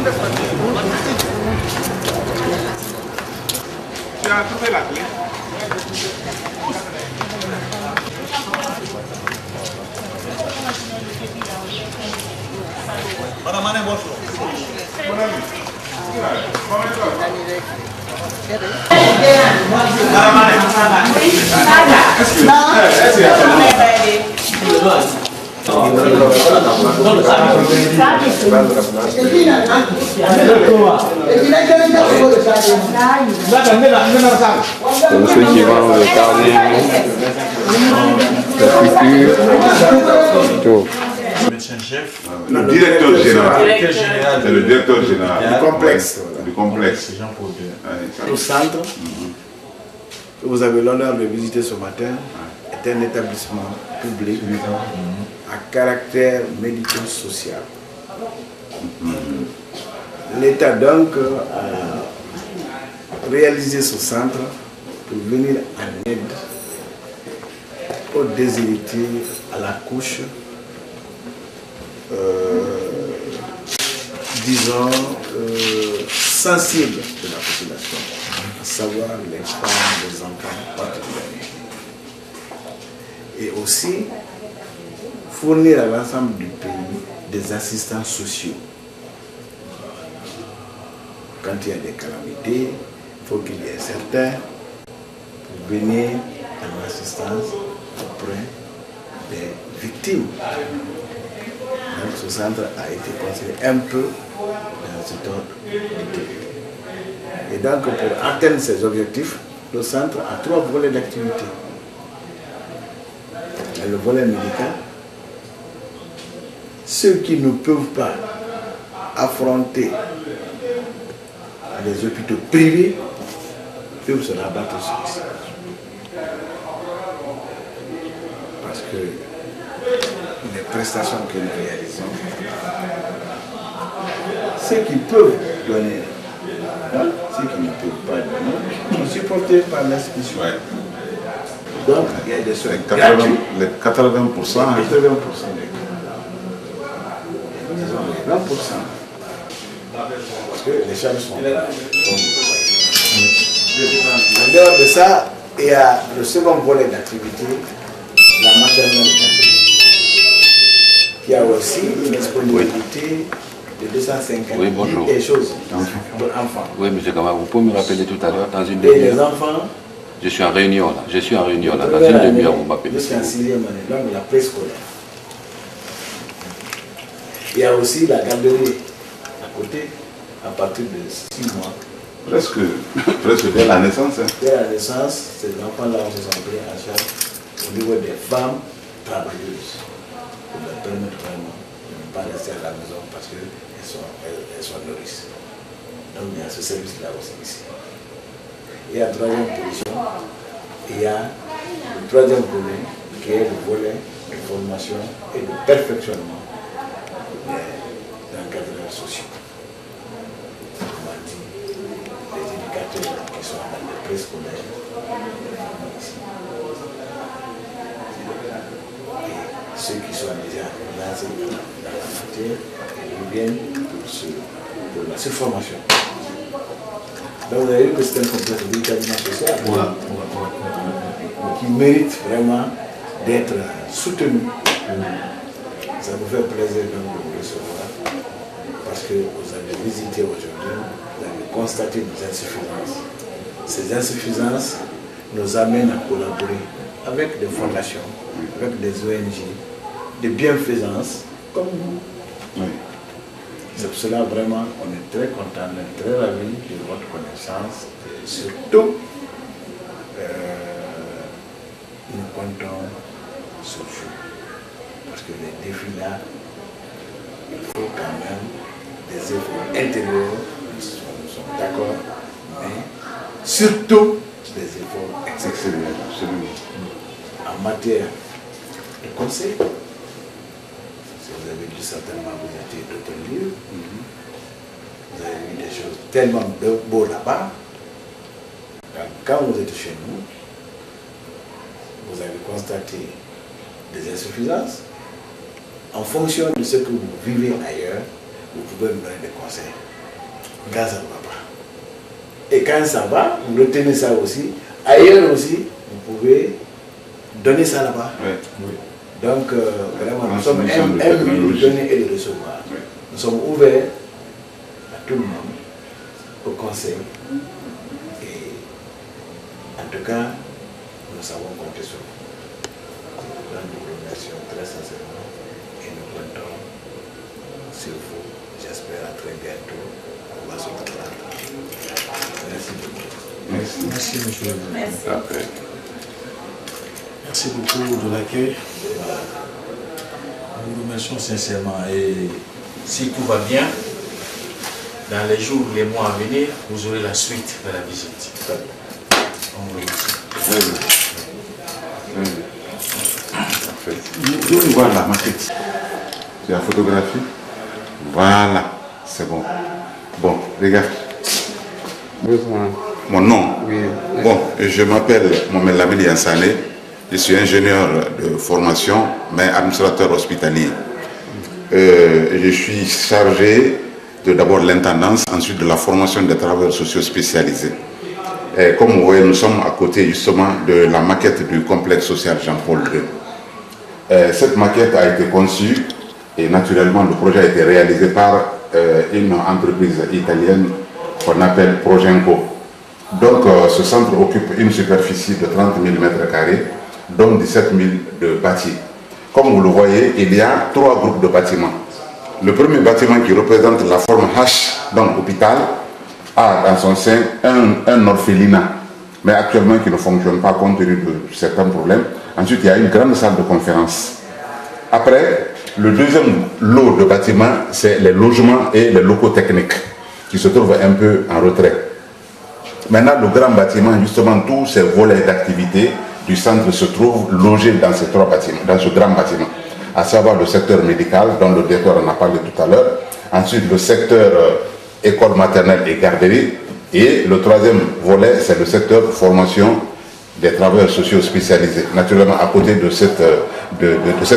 Tu as trouvé la clé? Madame Mané, bonjour. Mon ami. Madame Mané. Ceux qui vont regarder la culture. Médecin-chef. Le directeur général. C'est le directeur général. Du complexe. Du complexe. Le centre que vous avez l'honneur de visiter ce matin est un établissement public à caractère médico-social. L'État donc a réalisé ce centre pour venir en aide aux déshérités, à la couche, disons, sensible de la population, à savoir les femmes, les enfants particulièrement. Et aussi fournir à l'ensemble du pays des assistants sociaux. Quand il y a des calamités, il faut qu'il y ait certains pour venir en assistance auprès des victimes. Donc ce centre a été construit un peu dans cet ordre d'idée. Et donc pour atteindre ces objectifs, le centre a 3 volets d'activité. Le volet médical, ceux qui ne peuvent pas affronter les hôpitaux privés peuvent se rabattre sur ici. Parce que les prestations que nous réalisons, ceux qui peuvent donner, ceux qui ne peuvent pas donner, sont supportés par l'institution. Donc, il y a des soins gratuits. Les 80%. Les 80% des cas. Disons les 20%. Parce que les charges sont là. En dehors de ça, il y a le second volet d'activité, la maternelle, qui a aussi une disponibilité de 250 et choses pour enfants. Oui, monsieur Kamara, vous pouvez me rappeler tout à l'heure, dans une Et demi-heure. les enfants, Je suis en réunion là, dans une demi-heure, vous m'appelez. jusqu'en 6e année, donc la préscolaire. Il y a aussi la garderie à côté, à partir de 6 mois. Presque dès la naissance. Dès la naissance, ces enfants-là se sont pris en charge au niveau des femmes travailleuses, pour leur permettre vraiment de ne pas rester à la maison parce qu'elles sont nourrices. Donc il y a ce service-là aussi ici. Et à la 3e position, il y a le 3e volet qui est le volet de formation et de perfectionnement des encadreurs sociaux. Autrement dit, les éducateurs qui sont dans les préscolaires ici. Et ceux qui sont déjà lancés dans la matière, ils viennent pour la surformation. Donc vous avez vu que c'est un complexe véritablement social qui mérite vraiment d'être soutenu. Ça nous fait plaisir donc de vous recevoir parce que vous avez visité aujourd'hui, vous avez constaté nos insuffisances. Ces insuffisances nous amènent à collaborer avec des fondations, avec des ONG, des bienfaisances comme vous. Oui. C'est pour cela vraiment on est très content, on est très ravis de votre connaissance et surtout nous comptons sur vous. Parce que les défis là, il faut quand même des efforts intérieurs, nous sommes d'accord, mais surtout des efforts extérieurs. En matière de conseil, si vous avez lu certainement, vous étiez d'autres livres, vous avez vu des choses tellement beaux là-bas. Quand vous êtes chez nous, vous avez constaté des insuffisances. En fonction de ce que vous vivez ailleurs, vous pouvez me donner des conseils. gaz, ça ne va pas. Et quand ça va, vous retenez ça aussi. Ailleurs aussi, vous pouvez donner ça là-bas. Oui. Donc, vraiment, nous sommes un de donner et de recevoir. Oui. Nous sommes ouverts à tout le monde, au conseil. Et en tout cas, nous savons compter sur vous. Nous vous remercions très sincèrement et nous comptons sur vous. J'espère à très bientôt. On va se retrouver. Merci beaucoup. Merci. Merci, monsieur. Merci. Après. Merci beaucoup de l'accueil. Nous vous remercions sincèrement. Et si tout va bien, dans les jours, les mois à venir, vous aurez la suite de la visite. On vous remercie. Je vais voir la maquette. C'est la photographie. Voilà, c'est bon. Bon, regarde. Mon nom. Oui. Bon, je m'appelle Mohamed Lamine Yansane. Je suis ingénieur de formation, mais administrateur hospitalier. Je suis chargé de d'abord l'intendance, ensuite de la formation des travailleurs sociaux spécialisés. Et comme vous voyez, nous sommes à côté justement de la maquette du complexe social Jean-Paul II. Cette maquette a été conçue et naturellement le projet a été réalisé par une entreprise italienne qu'on appelle Progenco. Donc ce centre occupe une superficie de 30 000 m², dont 17 000 de bâtis. Comme vous le voyez, il y a 3 groupes de bâtiments. Le premier bâtiment qui représente la forme H, donc hôpital, a dans son sein un orphelinat, mais actuellement qui ne fonctionne pas compte tenu de certains problèmes. Ensuite, il y a une grande salle de conférence. Après, le deuxième lot de bâtiments, c'est les logements et les locaux techniques, qui se trouvent un peu en retrait. Maintenant, le grand bâtiment, justement, tous ces volets d'activité du centre se trouvent logés dans ces 3 bâtiments, dans ce grand bâtiment, à savoir le secteur médical, dont le directeur en a parlé tout à l'heure, ensuite le secteur école maternelle et garderie, et le troisième volet, c'est le secteur formation des travailleurs sociaux spécialisés. Naturellement, à côté de cette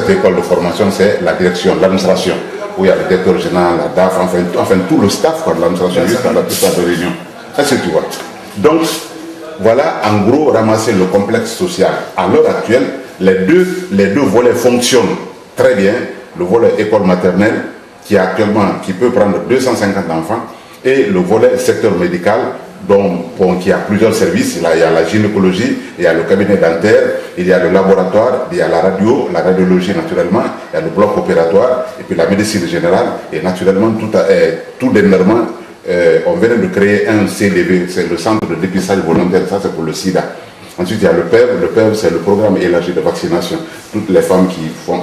école de formation, c'est la direction, l'administration, où il y a le directeur général, la DAF, enfin tout le staff de l'administration, jusqu'à la plupart de réunions. Est-ce que tu vois? Donc, voilà en gros ramasser le complexe social. À l'heure actuelle, les deux volets fonctionnent très bien. Le volet école maternelle qui peut prendre 250 enfants et le volet secteur médical qui a plusieurs services. Là, il y a la gynécologie, il y a le cabinet dentaire, il y a le laboratoire, il y a la radiologie naturellement, il y a le bloc opératoire et puis la médecine générale et naturellement tout dernièrement on venait de créer un CDV, c'est le centre de dépistage volontaire, ça c'est pour le sida. Ensuite il y a le PEV. Le PEV c'est le programme élargi de vaccination. Toutes les femmes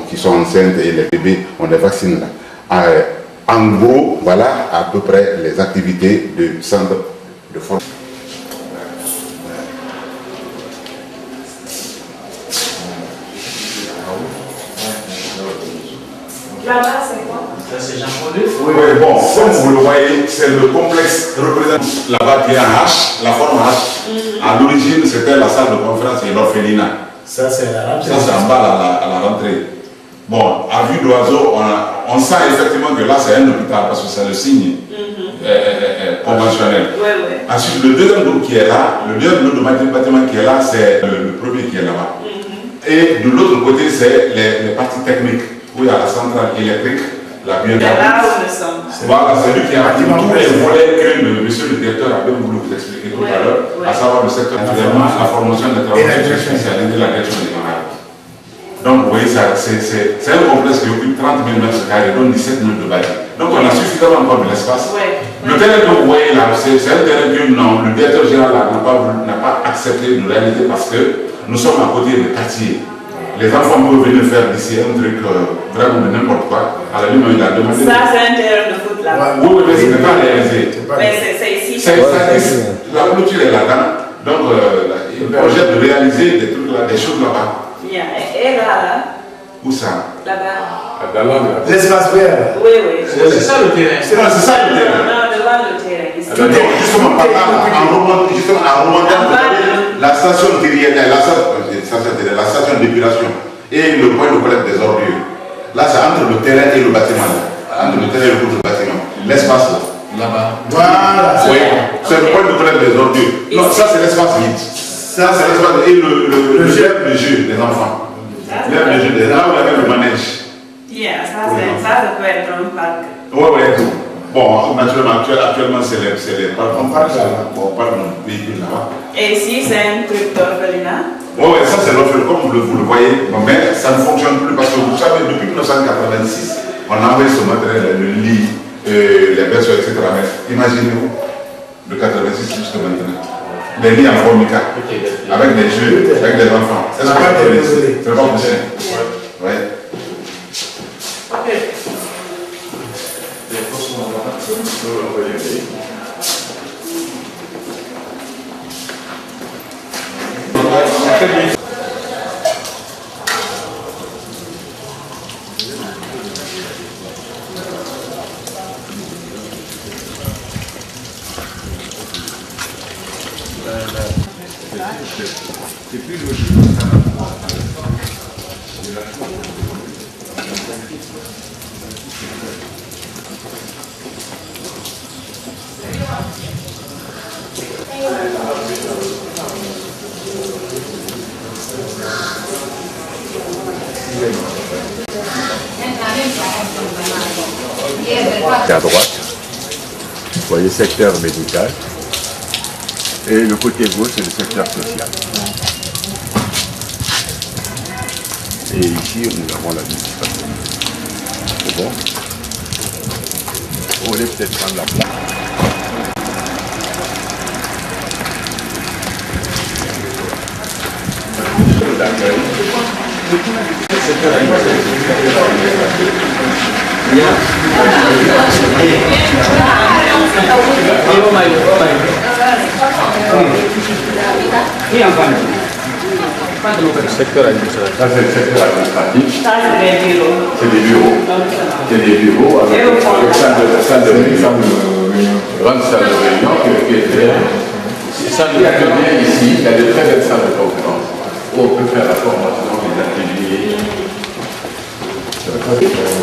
qui sont enceintes et les bébés, on les vaccine là. En gros, voilà à peu près les activités du centre de formation. Là-bas, c'est quoi? Ça, c'est Jean-Paul II. Oui, bon, comme vous le voyez, c'est le complexe représente là-bas qui est en H, la forme H. À l'origine, c'était la salle de conférence et l'orphelinat. Ça, c'est la rentrée. Ça, c'est en bas à la rentrée. Bon, à vue d'oiseau, on sent effectivement que là, c'est un hôpital parce que c'est le signe conventionnel. Ensuite, le deuxième groupe qui est là, le deuxième lot de bâtiment qui est là, c'est le premier qui est là-bas. Et de l'autre côté, c'est les parties techniques, où il y a la centrale électrique, la biodynamique. Voilà, c'est lui qui a dit tous les volets que monsieur le directeur a bien voulu vous expliquer tout à l'heure, à savoir le secteur actuellement, la formation des travailleurs spécialisés, la direction des malades. Donc, vous voyez, c'est un complexe qui occupe 30 000 m², dont 17 000 de bâti. Donc, on a suffisamment encore de l'espace. Le terrain que vous voyez là, c'est un terrain que le directeur général n'a pas accepté de réaliser parce que nous sommes à côté des quartiers. Les enfants peuvent venir faire d'ici un truc vraiment de n'importe quoi. À la limite, il a demandé. Ça, c'est un terrain de foot là. Oui, mais ce n'est pas réalisé. Mais c'est ici. La clôture est là-dedans. Donc, il projette de réaliser des trucs là, des choses là-bas. Et là, où ça? Là-bas. L'espace vert. Oui. C'est ça le terrain. C'est ça le terrain. Non, devant le terrain. Justement, par là, en remontant, la station terrienne, la station d'épilation et le point de collecte des ordures. Là, c'est entre le terrain et le bâtiment. Entre le terrain et le bâtiment. L'espace là. Là-bas. Voilà. Oui, c'est le point de collecte des ordures. Non, ça c'est l'espace vide. Ça c'est l'espace et le jeu des enfants. L'herbe de jeu des là où il y avait le manège. Yeah, ça peut être un parc. Oui. Bon, naturellement, actuellement c'est les parcs. On parle de véhicules là-bas. Et ici c'est un truc d'orphelinat. Oui, ça c'est l'orphelinat, comme vous le voyez. Mais ça ne fonctionne plus parce que vous savez, depuis 1986, on a envoyé ce matériel, le lit, les berceaux, etc. Mais imaginez-vous, de 86 jusqu'à maintenant. Des lits en formica, avec des jeux, avec des enfants. C'est pas possible. C'est pas possible. Oui. C'est plus logique. À droite, vous voyez secteur médical, et le côté gauche c'est le secteur social. Et ici nous avons l'administration. C'est bon? Vous voulez peut-être prendre la place. Secteur administratif. Ça c'est le secteur administratif. Ça c'est des bureaux. C'est des bureaux. C'est des bureaux avec salle de réunion, grande salle de réunion qui est salle de atelier ici. Il y a de très belles salles de conférence où on peut faire la formation, les ateliers.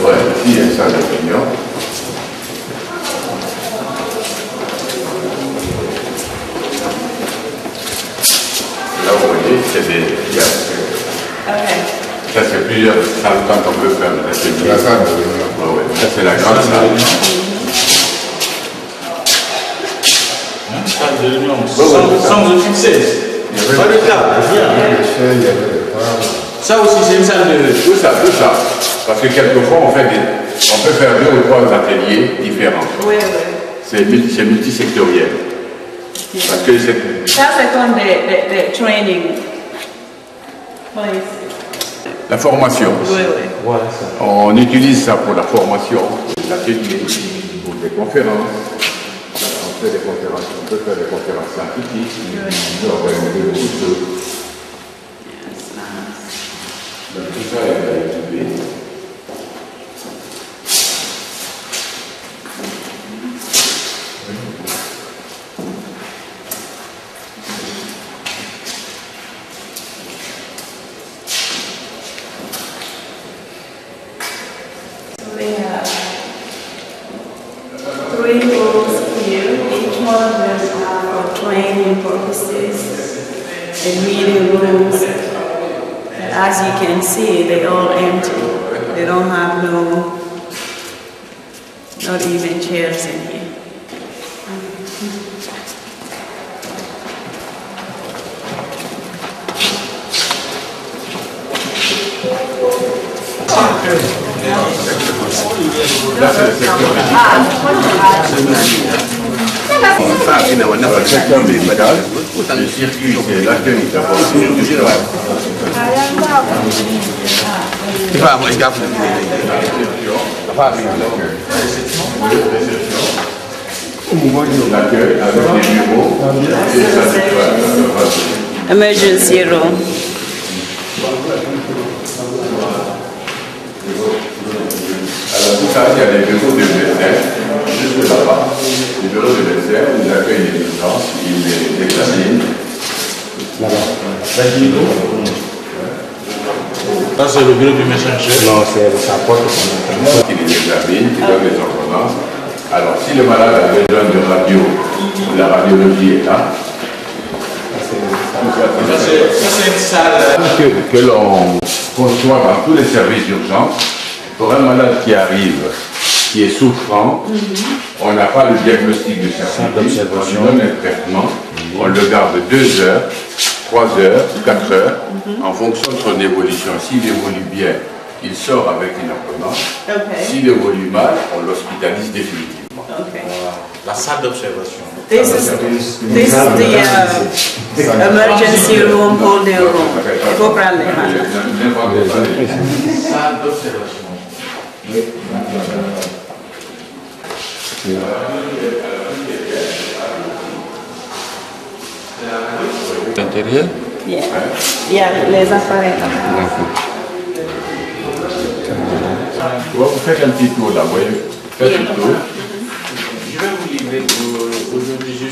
Ouais, ici il y a une salle de réunion. Là vous voyez, c'est des... Ça c'est plusieurs salles quand on peut faire des ateliers. La salle de réunion. Ouais. Ça c'est la grande salle. Salle de réunion, sans officier. Pas de table. Ça aussi c'est une salle de réunion. Tout ça. Parce que quelquefois on peut faire 2 ou 3 ateliers différents. Oui. C'est multisectoriel. Parce que c'est... Ça c'est comme des training. La formation. Oui. On utilise ça pour la formation, l'atelier, pour des conférences. On fait des conférences, on peut faire des conférences scientifiques, on peut organiser beaucoup de choses. Donc tout ça est étudié. We have 3 rooms here. Each one of them are for training purposes and meeting rooms. And as you can see, they're all empty. They don't have not even chairs in here. Là, c'est le secteur médical. Le secteur médical, le circuit, c'est l'accueil d'abord. L'accueil avec les bureaux et ça. Emergency room. Alors tout ça, il y a des bureaux de médecins, juste là-bas. Les bureaux de médecins, ils accueillent les urgences, ils les examinent. Là-bas. Ça c'est le bureau du médecin chef. Non, c'est sa porte. Qui les examinent, qui donnent les ordonnances. Alors, si le malade a besoin de radio, la radiologie est là. C'est une salle Que l'on conçoit dans tous les services d'urgence. Pour un malade qui arrive, qui est souffrant, on n'a pas le diagnostic du service, on lui donne un traitement, on le garde 2 heures, 3 heures, 4 heures, en fonction de son évolution. S'il évolue bien, il sort avec une ordonnance. Okay. S'il évolue mal, on l'hospitalise définitivement. Okay. la salle d'observation. This is the emergency room, holding room. Programme. Salle d'observation. L'intérieur? Yeah. Il y a les appareils là. Vous faites un petit tour là, vous voyez. Faites un tour. Je vais vous livrer. Aujourd'hui, je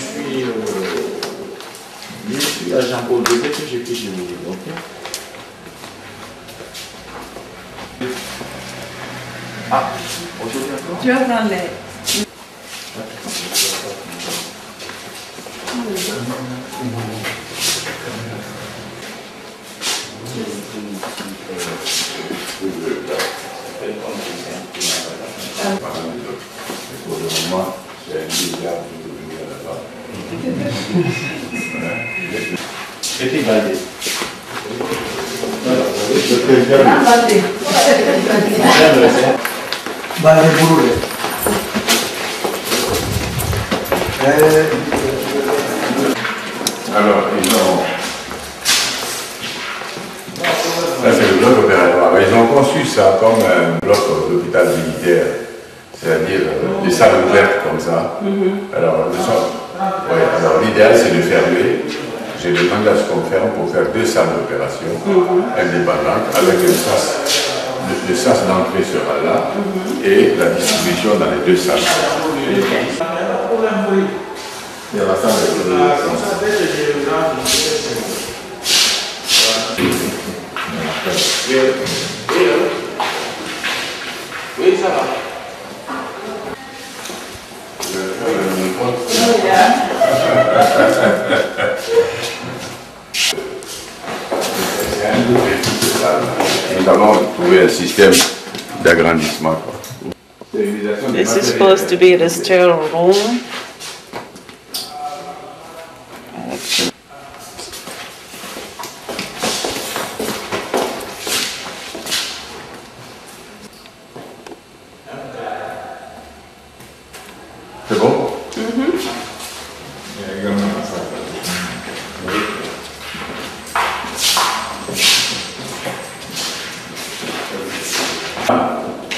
suis à Jean-Paul II, que j'ai fait chez vous. Ok? Ah, aujourd'hui encore? Tu vas prendre les... Pour le moment, c'est un milliard de là-bas. C'était validé. Alors, ils ont... Ça, c'est le bloc opératoire. Ils ont conçu ça comme un bloc d'hôpital militaire, c'est-à-dire des salles ouvertes comme ça. Alors, l'idéal, c'est de fermer. J'ai demandé à ce qu'on ferme pour faire 2 salles d'opération indépendantes avec le sas d'entrée sera là et la distribution dans les 2 salles. Il y a la salle Oui, ça va. Nous avons trouvé un système d'agrandissement. This is supposed to be the sterile room. C'est bon?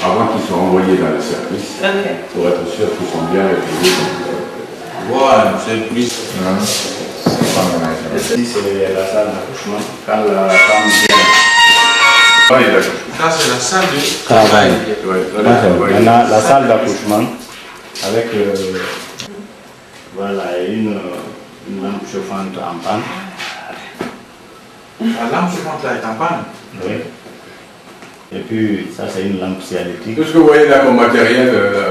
Avant qu'ils soient envoyés dans le service, Okay. pour être sûr qu'ils sont bien réglés. Voilà, c'est le plus. Ici, c'est la salle d'accouchement. Quand la femme vient. Ah, il a... Ça, c'est la salle de Travail. Ouais, Maintenant, la salle d'accouchement avec voilà, une lampe chauffante en panne. La lampe suivante là est en panne. Oui. Et puis, ça, c'est une lampe cialytique. Tout ce que vous voyez là comme matériel,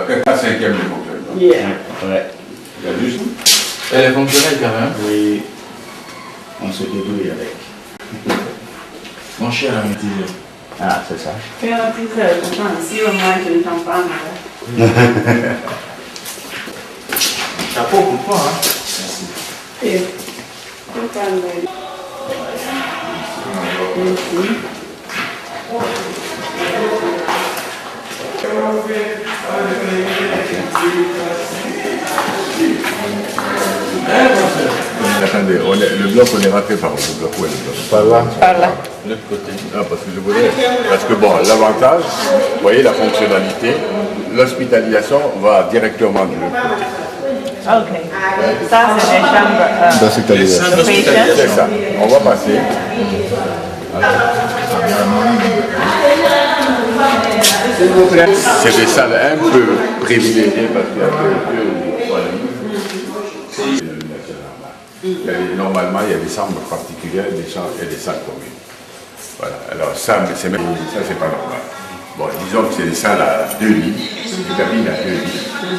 4/5e de fonctionnement. Yeah. Ouais. Il y a juste... Elle est fonctionnelle quand même. Oui, on se débrouille avec. Mon cher ami. Ah, c'est ça. Fais un petit peu, si au moins tu ne t'en parles. Chapeau pour toi, hein. Merci. Et tu prends le... Ici. Attendez, le bloc, on est rentré par où? Le bloc, où est le bloc? Par là. Par là. De l'autre côté. Ah, parce que je voulais... Parce que bon, l'avantage, vous voyez la fonctionnalité, l'hospitalisation va directement de l'autre côté. Ok. Ça, c'est les chambres. Les salles patient. d'hospitalisation. C'est ça. On va passer. C'est des salles un peu privilégiées parce qu'il y a normalement, il y a des chambres particulières et des salles communes. Voilà. Alors ça, c'est pas normal. Bon, disons que c'est des salles à 2 lits. Une cabine à 2 lits.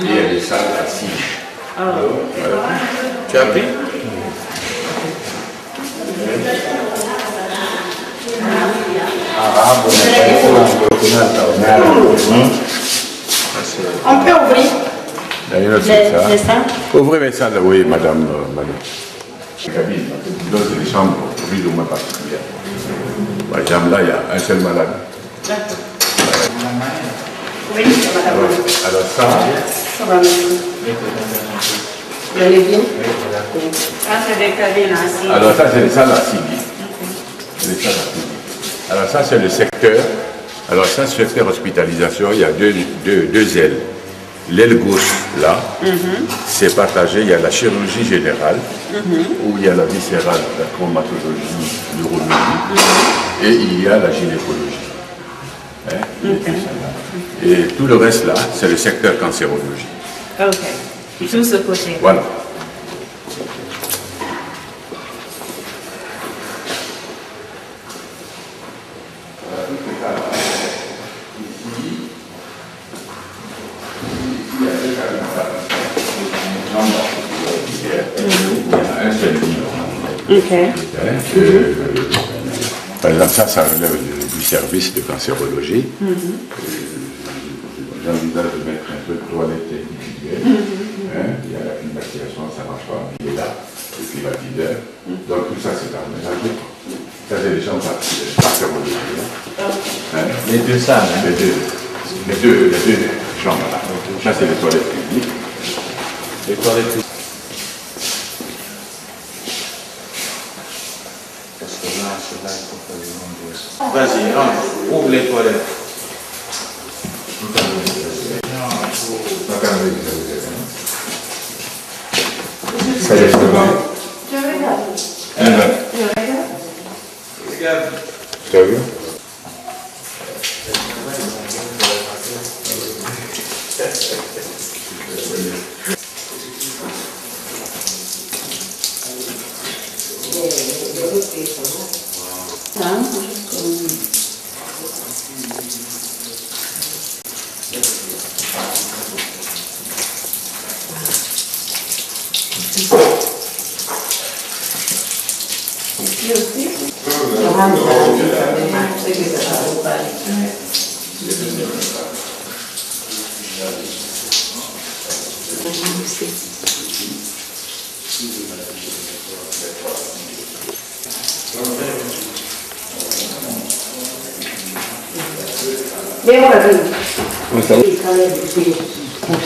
Et il y a des salles à 6 lits. Oh. Voilà. Tu as pris? On peut ouvrir Il y a une autre les salle. salles? Ouvrez les salles, oui, madame. Une cabine. Donc, c'est des chambres plus ou moins particulières. Par exemple, là, il y a un seul malade. D'accord. Oui, madame. Alors ça, Ça va, merci. Vous allez bien? Ah, c'est des cabines assis. alors ça, c'est les salles à 6 lits. C'est les salles à 6 lits. Alors ça, c'est le secteur. Alors ça, ce secteur hospitalisation, il y a deux ailes. L'aile gauche, là, c'est partagé. Il y a la chirurgie générale, où il y a la viscérale, la traumatologie, l'urologie, et il y a la gynécologie. Hein, et tout le reste, là, c'est le secteur cancérologie. Ok. Tout ce côté. Voilà. Un seul lit. Ok. Par exemple, ça relève du service de cancérologie. J'envisage de mettre un peu de toilette individuelle. Il y a la climatisation, ça ne marche pas, il est là, le climatiseur. Donc tout ça, c'est aménagé. Ça, c'est les chambres cancérologiques. Les deux salles. Hein? Les deux chambres là. Ça, c'est les toilettes publiques. Les toilettes publiques. Parce que là, c'est là qu'il faut faire le long de... Vas-y, rentre, ouvre les toilettes. Ça, c'est comment? Je regarde. Regarde. Tu as vu?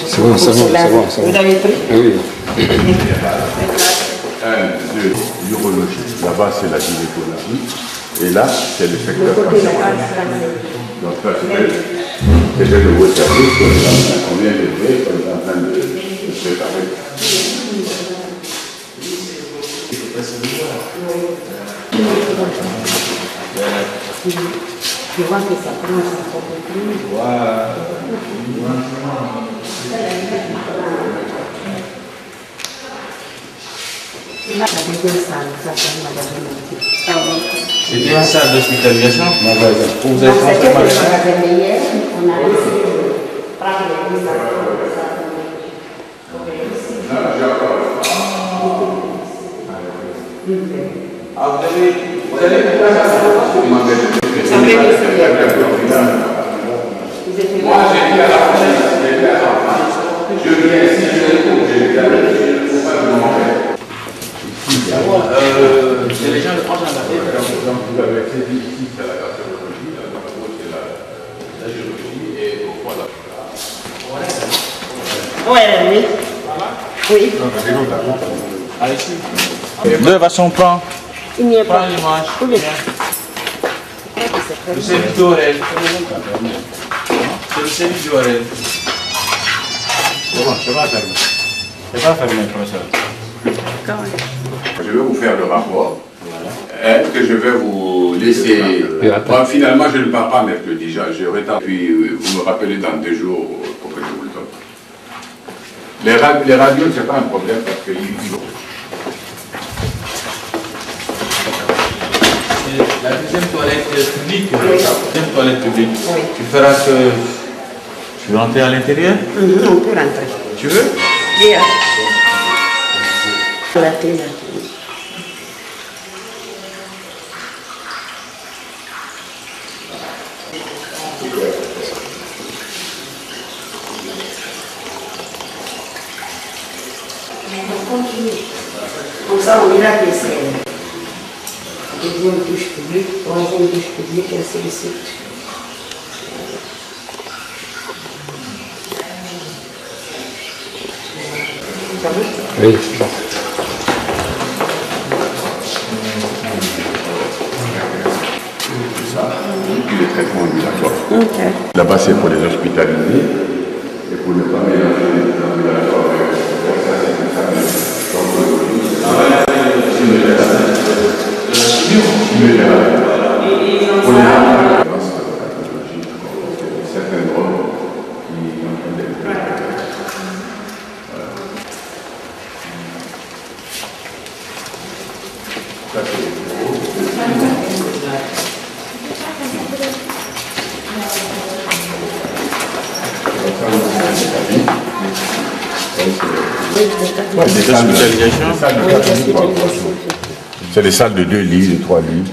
C'est bon, c'est bon, c'est bon. Vous avez pris? Oui. 1, 2, l'urologie. Là-bas, c'est la gynécologie. Et là, c'est le secteur cancérologie. Donc, ça, c'était le nouveau service qu'on vient d'ouvrir, qu'on est en train de préparer. Je vois que ça commence à compléter. La deuxième salle, ça c'est madame. C'était une salle d'hospitalisation. Où vous Non, êtes c'est que transformé. on avait hier, on a décidé de prendre les salles. Vous allez Moi, j'ai dit à la police, je viens ici, je c'est les gens de France donc, vous avez accès ici, c'est la cancérologie, là, c'est la chirurgie, et au fond, là. Oui. Oui. Ah, ici. Deux façons, prends. Il n'y a Prends pas. l'image. Oui. Le service d'oreille. C'est le service d'oreille. C'est pas fermé. C'est pas fermé, professeur. Je vais vous faire le rapport que je vais vous laisser. Bon, finalement, je ne pars pas mercredi. J'aurai temps. Puis vous me rappelez dans 2 jours pour que je vous le donne. Les radios, ce n'est pas un problème parce qu'ils vont. La deuxième toilette publique, tu feras que Tu veux rentrer à l'intérieur? On peut rentrer. Tu veux? Yeah. La télé. Comme ça, on met la vaisselle. Deuxième douche publique, troisième douche publique, ainsi de suite. Ça va? Oui, c'est bon. Puis les traitements ambulatoires. Ok. Là-bas, c'est pour les hospitalisés. Et pour ne pas mélanger les ambulatoires avec pour les certaines drogues qui ont des Ouais, des hospitalisations. C'est les salles de 2 lits, de 3 lits.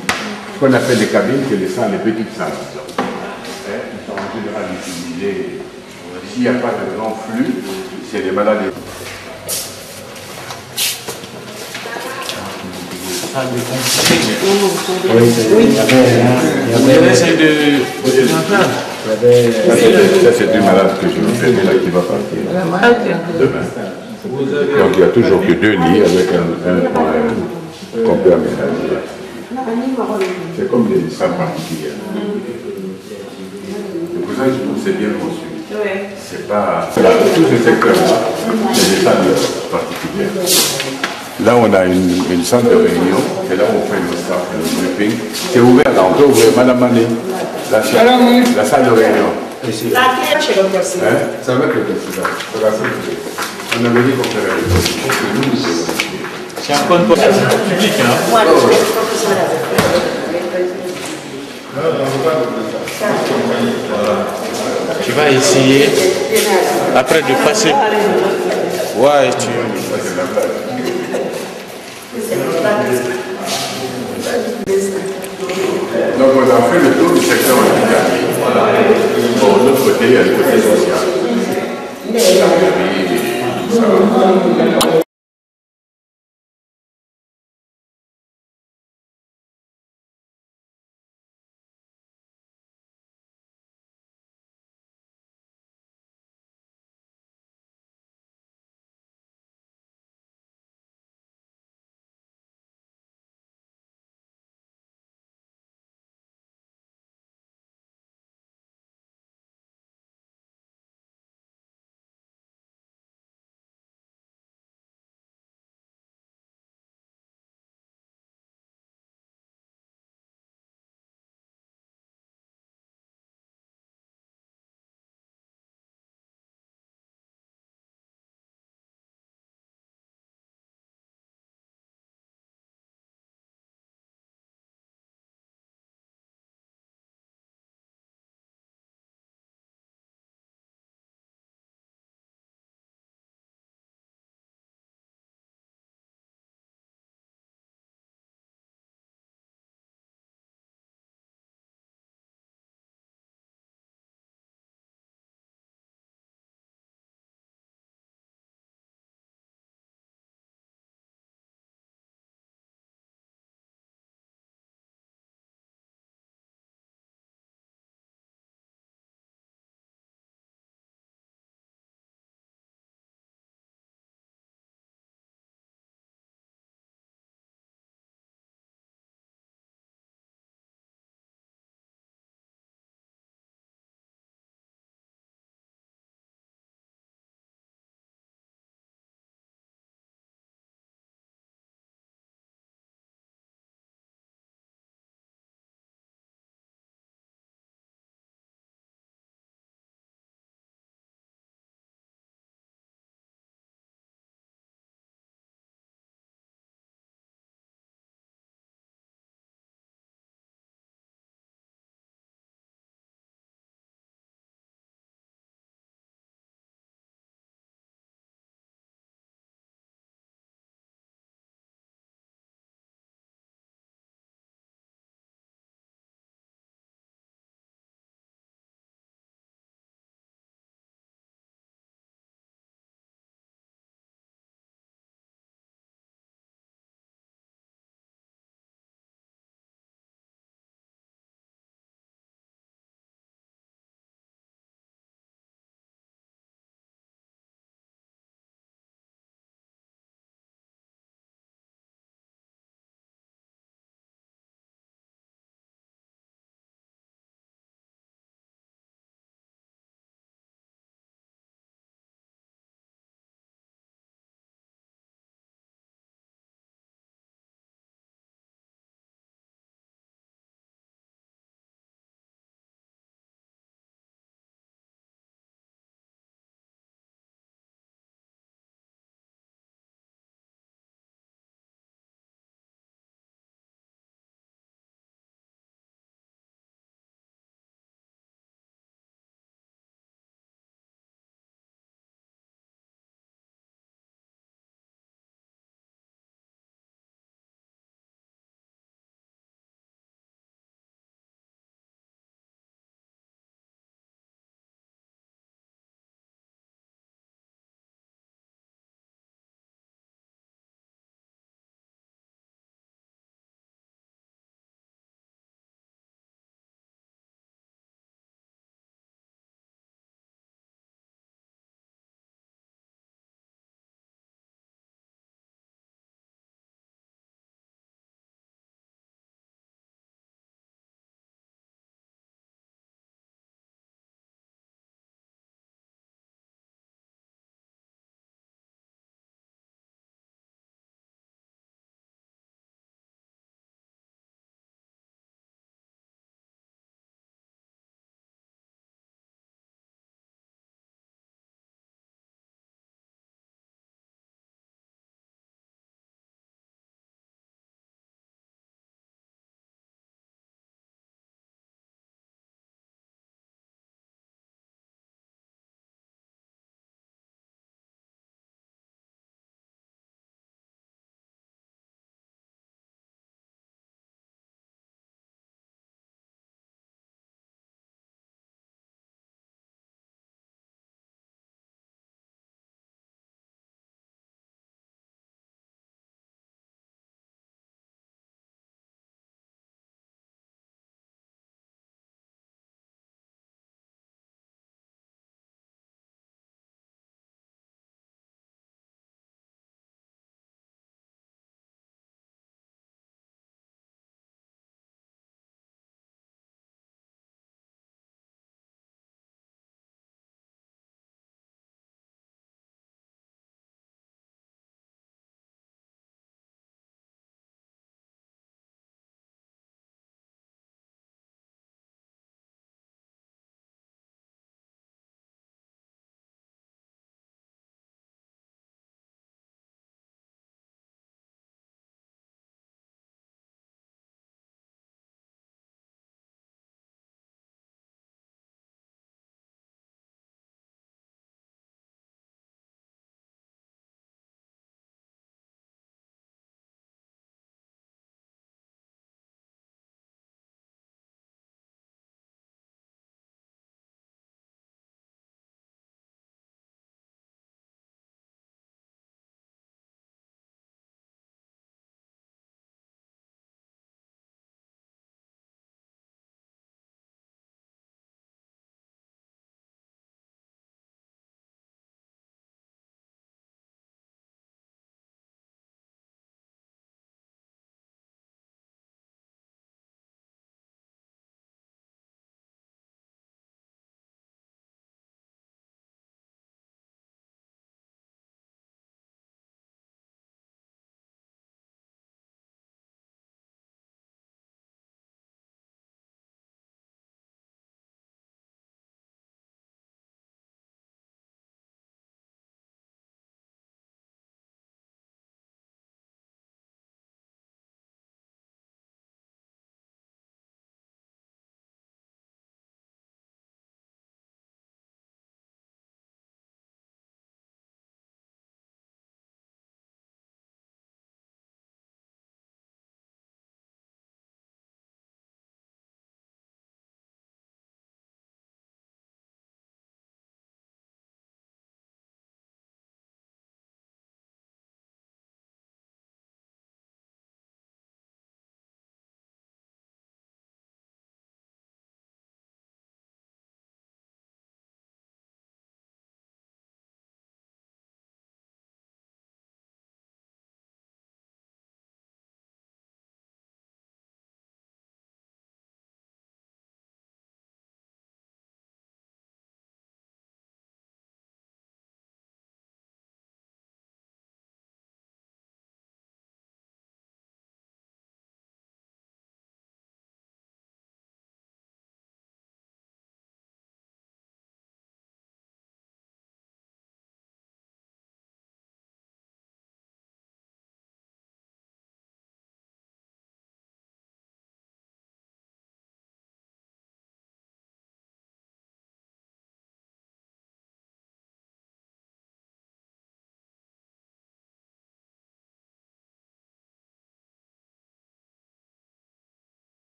Ce qu'on appelle les cabines, c'est les salles, les petites salles. Ils sont en général utilisées. S'il n'y a pas de grand flux, c'est les malades. Salle de consulting. On essaie de Ça, c'est une malade que je vais faire là qui va partir demain. Donc il n'y a toujours que 2 lits avec un point qu'on peut aménager. C'est comme des salles particulières. Pour ça, je trouve que c'est bien conçu. C'est pas... Tout ce secteur-là, c'est des salles particulières. Là, on a une salle de réunion, et là, on fait le staff, le briefing. C'est ouvert, là, on peut ouvrir. Madame Mané, la salle de réunion. Ici. Ça va être le président. On avait dit qu'on ferait le président. C'est encore une porte publique, hein? Tu vas essayer, après de passer... Ouais, tu... Donc on a fait le tour du secteur hospitalier. Voilà. Bon, de l'autre côté, il y a le côté social.